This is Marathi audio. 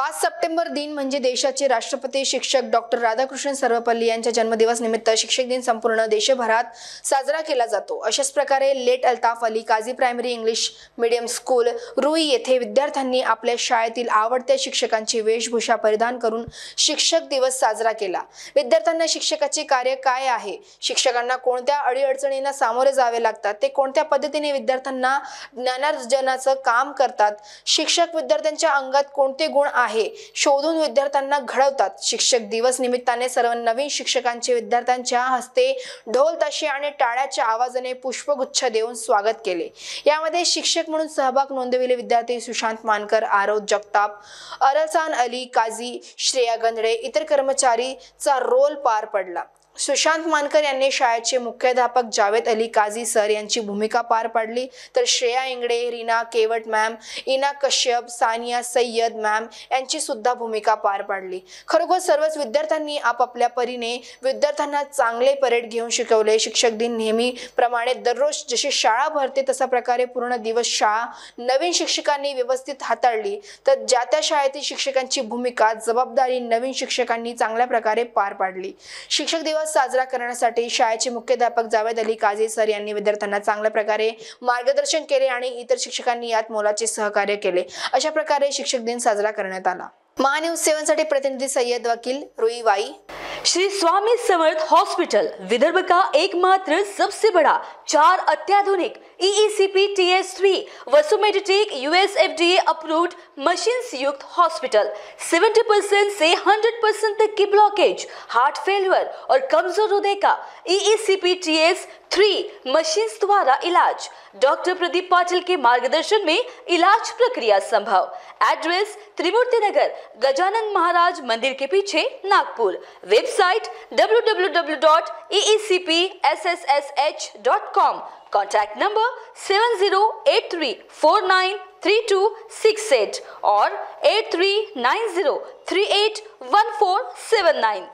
5 सप्टेंबर दिन म्हणजे देशाचे राष्ट्रपती शिक्षक डॉक्टर राधाकृष्णन सर्वपल्ली यांच्या जन्मदिवस निमित्त शिक्षक दिन संपूर्ण देशभरात साजरा केला जातो। अशाच प्रकारे late Altaf Ali Kazi primary English medium school Rui येथे विद्यार्थ्यांनी आपल्या शाळेतील आवडत्या शिक्षकांची वेशभूषा परिधान करून शिक्षक दिवस साजरा केला। विद्यार्थ्यांना शिक्षकाचे कार्य काय आहे, शिक्षकांना कोणत्या अडीअडचणींना सामोरे जावे लागतात, ते कोणत्या पद्धतीने विद्यार्थ्यांना ज्ञानार्जनाचं काम करतात, शिक्षक विद्यार्थ्यांच्या अंगात कोणते गुण आहे शोधून विद्यार्थ्यांना घडवतात। शिक्षक दिवस निमित्ताने सर्व नवीन शिक्षकांचे विद्यार्थ्यांच्या हस्ते ढोल ताशे आणि टाळ्याच्या आवाजाने पुष्पगुच्छ देऊन स्वागत केले। यामध्ये शिक्षक म्हणून सहभाग नोंदविले विद्यार्थी सुशांत मानकर, आरव जगताप, अरसान अली काझी, श्रेया गंधळे इतर कर्मचारीचा रोल पार पडला। सुशांत मानकर यांनी शाळेचे मुख्याध्यापक जावेद अली काझी सर यांची भूमिका पार पाडली, तर श्रेया इंगडे, रीना केवट मॅम, इना कश्यप, सानिया सय्यद मॅम यांची सुद्धा भूमिका पार पाडली। खरोखर सर्वच विद्यार्थ्यांनी आपापल्या परीने विद्यार्थ्यांना चांगले परेड घेऊन शिकवले। शिक्षक दिन नेहमीप्रमाणे दररोज जशी शाळा भरते तसा प्रकारे पूर्ण दिवस शाळा नवीन शिक्षकांनी व्यवस्थित हाताळली, तर ज्या त्या शाळेतील शिक्षकांची भूमिका जबाबदारी नवीन शिक्षकांनी चांगल्या प्रकारे पार पाडली। शिक्षक दिवस साजरा करण्यासाठी शाळेचे मुख्याध्यापक जावेद अली काझी सर यांनी विद्यार्थ्यांना चांगल्या प्रकारे मार्गदर्शन केले आणि इतर शिक्षकांनी यात मोलाचे सहकार्य केले। अशा प्रकारे शिक्षक दिन साजरा करण्यात आला। महान्यूज 7 साठी प्रतिनिधि सैयद वकील, रुई वाई। श्री स्वामी समर्थ हॉस्पिटल विदर्भ का एकमात्र सबसे बड़ा 4 अत्याधुनिक EECP TS3 वसुमेडिटेक US FDA approved machines युक्त हॉस्पिटल। 70% से 100% तक की ब्लॉकेज, हार्ट फेलियर और कमजोर हृदय का EECP TS3 मशीन्स द्वारा इलाज। डॉक्टर प्रदीप पाटिल के मार्गदर्शन में इलाज प्रक्रिया संभव। एड्रेस त्रिमूर्ति नगर, गजानन महाराज मंदिर के पीछे, Nagpur. Website www.eecpssh.com। Contact number 7083493268 और 8390381479।